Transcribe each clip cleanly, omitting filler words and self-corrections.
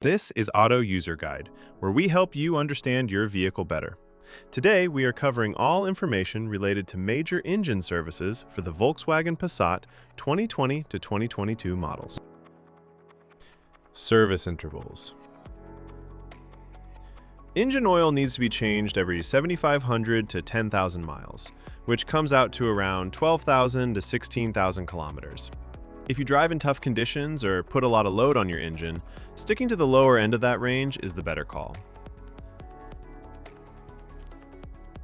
This is Auto User Guide, where we help you understand your vehicle better. Today, we are covering all information related to major engine services for the Volkswagen Passat 2020 to 2022 models. Service intervals. Engine oil needs to be changed every 7,500 to 10,000 miles, which comes out to around 12,000 to 16,000 kilometers. If you drive in tough conditions or put a lot of load on your engine, sticking to the lower end of that range is the better call.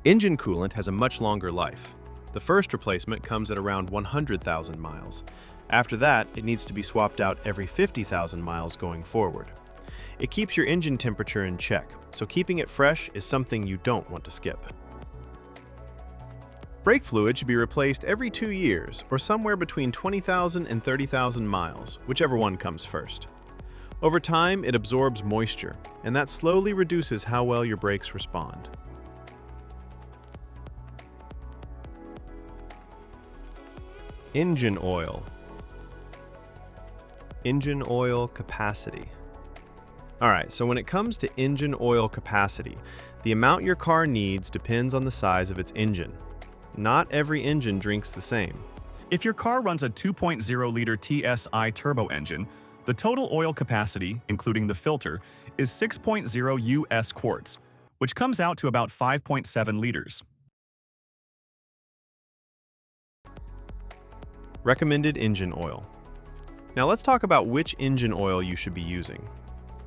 Engine coolant has a much longer life. The first replacement comes at around 100,000 miles. After that, it needs to be swapped out every 50,000 miles going forward. It keeps your engine temperature in check, so keeping it fresh is something you don't want to skip. Brake fluid should be replaced every 2 years, or somewhere between 20,000 and 30,000 miles, whichever one comes first. Over time, it absorbs moisture, and that slowly reduces how well your brakes respond. Engine oil. Engine oil capacity. Alright, so when it comes to engine oil capacity, the amount your car needs depends on the size of its engine. Not every engine drinks the same. If your car runs a 2.0-liter TSI turbo engine, the total oil capacity, including the filter, is 6.0 US quarts, which comes out to about 5.7 liters. Recommended engine oil. Now let's talk about which engine oil you should be using.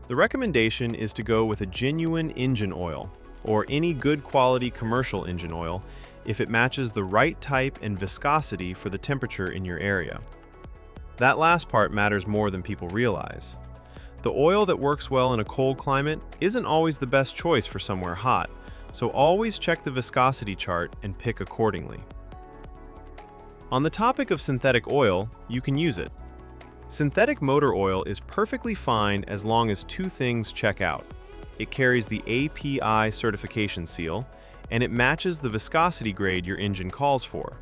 The recommendation is to go with a genuine engine oil, or any good quality commercial engine oil, if it matches the right type and viscosity for the temperature in your area. That last part matters more than people realize. The oil that works well in a cold climate isn't always the best choice for somewhere hot, so always check the viscosity chart and pick accordingly. On the topic of synthetic oil, you can use it. Synthetic motor oil is perfectly fine as long as two things check out. It carries the API certification seal, and it matches the viscosity grade your engine calls for.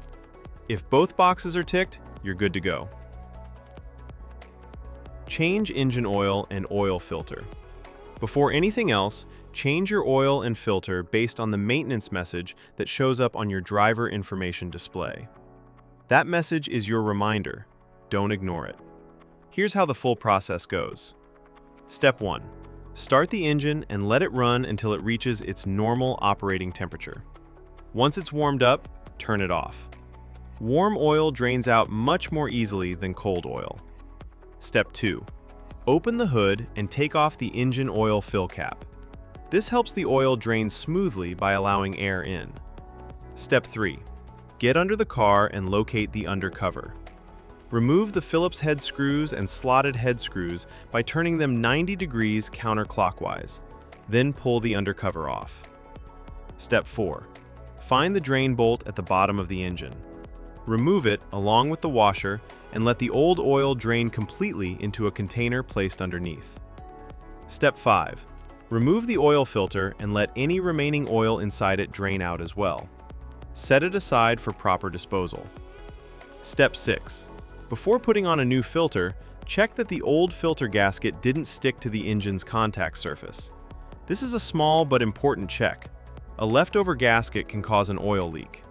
If both boxes are ticked, you're good to go. Change engine oil and oil filter. Before anything else, change your oil and filter based on the maintenance message that shows up on your driver information display. That message is your reminder. Don't ignore it. Here's how the full process goes. Step 1. Start the engine and let it run until it reaches its normal operating temperature. Once it's warmed up, turn it off. Warm oil drains out much more easily than cold oil. Step 2. Open the hood and take off the engine oil fill cap. This helps the oil drain smoothly by allowing air in. Step 3. Get under the car and locate the undercover. Remove the Phillips head screws and slotted head screws by turning them 90 degrees counterclockwise. Then pull the undercover off. Step 4. Find the drain bolt at the bottom of the engine. Remove it along with the washer and let the old oil drain completely into a container placed underneath. Step 5. Remove the oil filter and let any remaining oil inside it drain out as well. Set it aside for proper disposal. Step 6. Before putting on a new filter, check that the old filter gasket didn't stick to the engine's contact surface. This is a small but important check. A leftover gasket can cause an oil leak.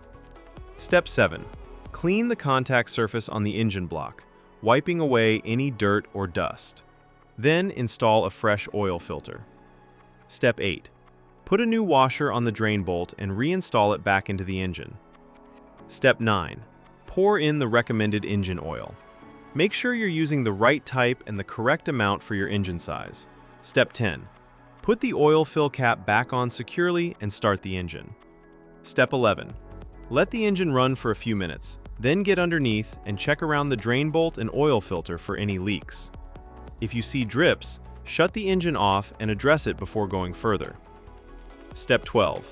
Step 7. Clean the contact surface on the engine block, wiping away any dirt or dust. Then install a fresh oil filter. Step 8. Put a new washer on the drain bolt and reinstall it back into the engine. Step 9. Pour in the recommended engine oil. Make sure you're using the right type and the correct amount for your engine size. Step 10. Put the oil fill cap back on securely and start the engine. Step 11. Let the engine run for a few minutes, then get underneath and check around the drain bolt and oil filter for any leaks. If you see drips, shut the engine off and address it before going further. Step 12.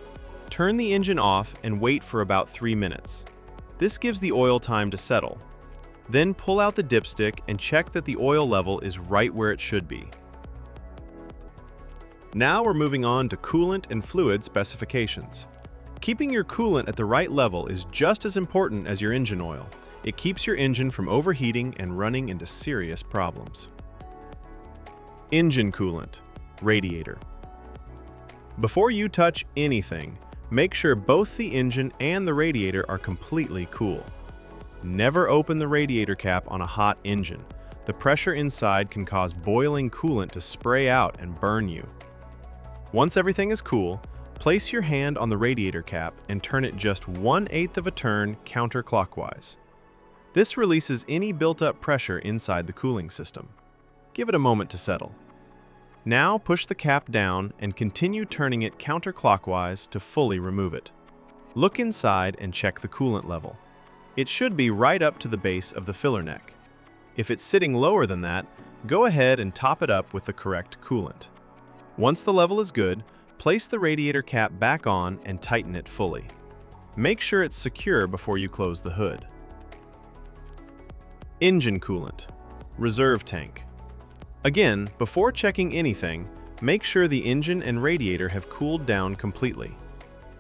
Turn the engine off and wait for about 3 minutes. This gives the oil time to settle. Then pull out the dipstick and check that the oil level is right where it should be. Now we're moving on to coolant and fluid specifications. Keeping your coolant at the right level is just as important as your engine oil. It keeps your engine from overheating and running into serious problems. Engine coolant, radiator. Before you touch anything, make sure both the engine and the radiator are completely cool. Never open the radiator cap on a hot engine. The pressure inside can cause boiling coolant to spray out and burn you. Once everything is cool, place your hand on the radiator cap and turn it just 1/8 of a turn counterclockwise. This releases any built-up pressure inside the cooling system. Give it a moment to settle. Now push the cap down and continue turning it counterclockwise to fully remove it. Look inside and check the coolant level. It should be right up to the base of the filler neck. If it's sitting lower than that, go ahead and top it up with the correct coolant. Once the level is good, place the radiator cap back on and tighten it fully. Make sure it's secure before you close the hood. Engine coolant, reserve tank. Again, before checking anything, make sure the engine and radiator have cooled down completely.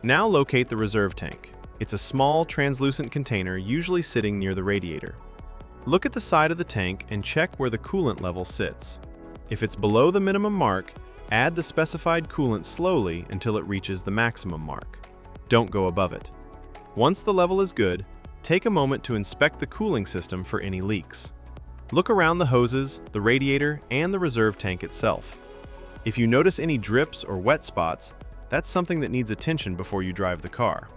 Now locate the reserve tank. It's a small, translucent container usually sitting near the radiator. Look at the side of the tank and check where the coolant level sits. If it's below the minimum mark, add the specified coolant slowly until it reaches the maximum mark. Don't go above it. Once the level is good, take a moment to inspect the cooling system for any leaks. Look around the hoses, the radiator, and the reserve tank itself. If you notice any drips or wet spots, that's something that needs attention before you drive the car.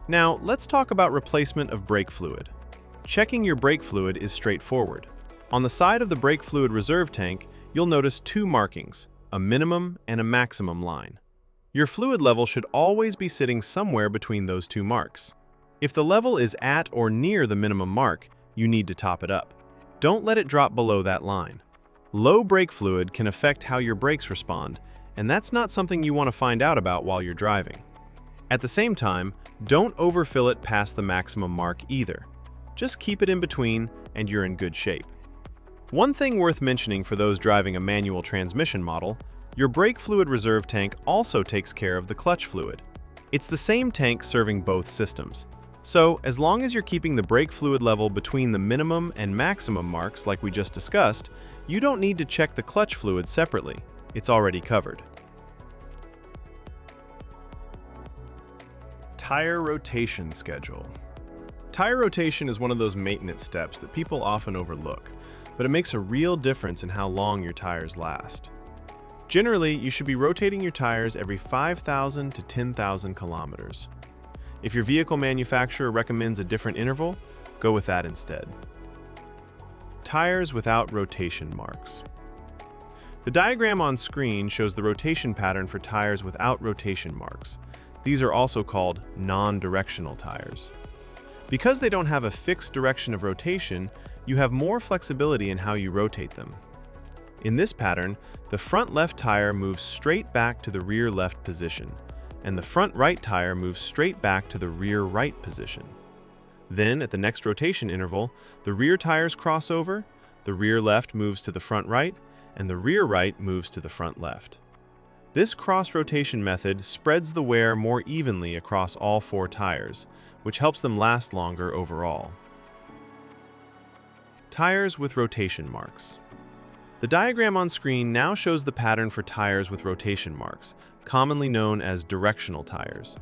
Now, let's talk about replacement of brake fluid. Checking your brake fluid is straightforward. On the side of the brake fluid reserve tank, you'll notice two markings, a minimum and a maximum line. Your fluid level should always be sitting somewhere between those two marks. If the level is at or near the minimum mark, you need to top it up. Don't let it drop below that line. Low brake fluid can affect how your brakes respond, and that's not something you want to find out about while you're driving. At the same time, don't overfill it past the maximum mark either. Just keep it in between and you're in good shape. One thing worth mentioning for those driving a manual transmission model, your brake fluid reserve tank also takes care of the clutch fluid. It's the same tank serving both systems. So, as long as you're keeping the brake fluid level between the minimum and maximum marks like we just discussed, you don't need to check the clutch fluid separately. It's already covered. Tire rotation schedule. Tire rotation is one of those maintenance steps that people often overlook, but it makes a real difference in how long your tires last. Generally, you should be rotating your tires every 5,000 to 10,000 kilometers. If your vehicle manufacturer recommends a different interval, go with that instead. Tires without rotation marks. The diagram on screen shows the rotation pattern for tires without rotation marks. These are also called non-directional tires. Because they don't have a fixed direction of rotation, you have more flexibility in how you rotate them. In this pattern, the front left tire moves straight back to the rear left position, and the front right tire moves straight back to the rear right position. Then, at the next rotation interval, the rear tires cross over, the rear left moves to the front right, and the rear right moves to the front left. This cross-rotation method spreads the wear more evenly across all four tires, which helps them last longer overall. Tires with rotation marks. The diagram on screen now shows the pattern for tires with rotation marks, commonly known as directional tires.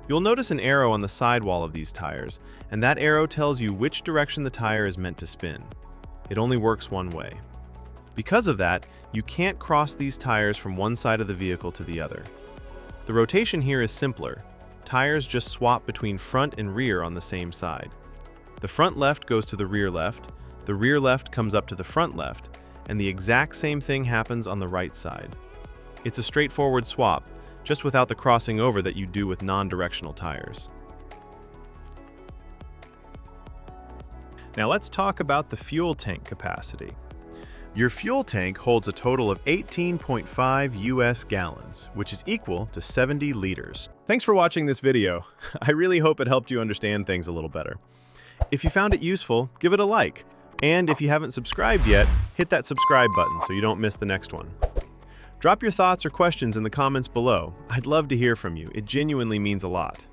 You'll notice an arrow on the sidewall of these tires, and that arrow tells you which direction the tire is meant to spin. It only works one way. Because of that, you can't cross these tires from one side of the vehicle to the other. The rotation here is simpler. Tires just swap between front and rear on the same side. The front left goes to the rear left comes up to the front left, and the exact same thing happens on the right side. It's a straightforward swap, just without the crossing over that you do with non-directional tires. Now let's talk about the fuel tank capacity. Your fuel tank holds a total of 18.5 US gallons, which is equal to 70 liters. Thanks for watching this video. I really hope it helped you understand things a little better. If you found it useful, give it a like. And if you haven't subscribed yet, hit that subscribe button so you don't miss the next one. Drop your thoughts or questions in the comments below. I'd love to hear from you. It genuinely means a lot.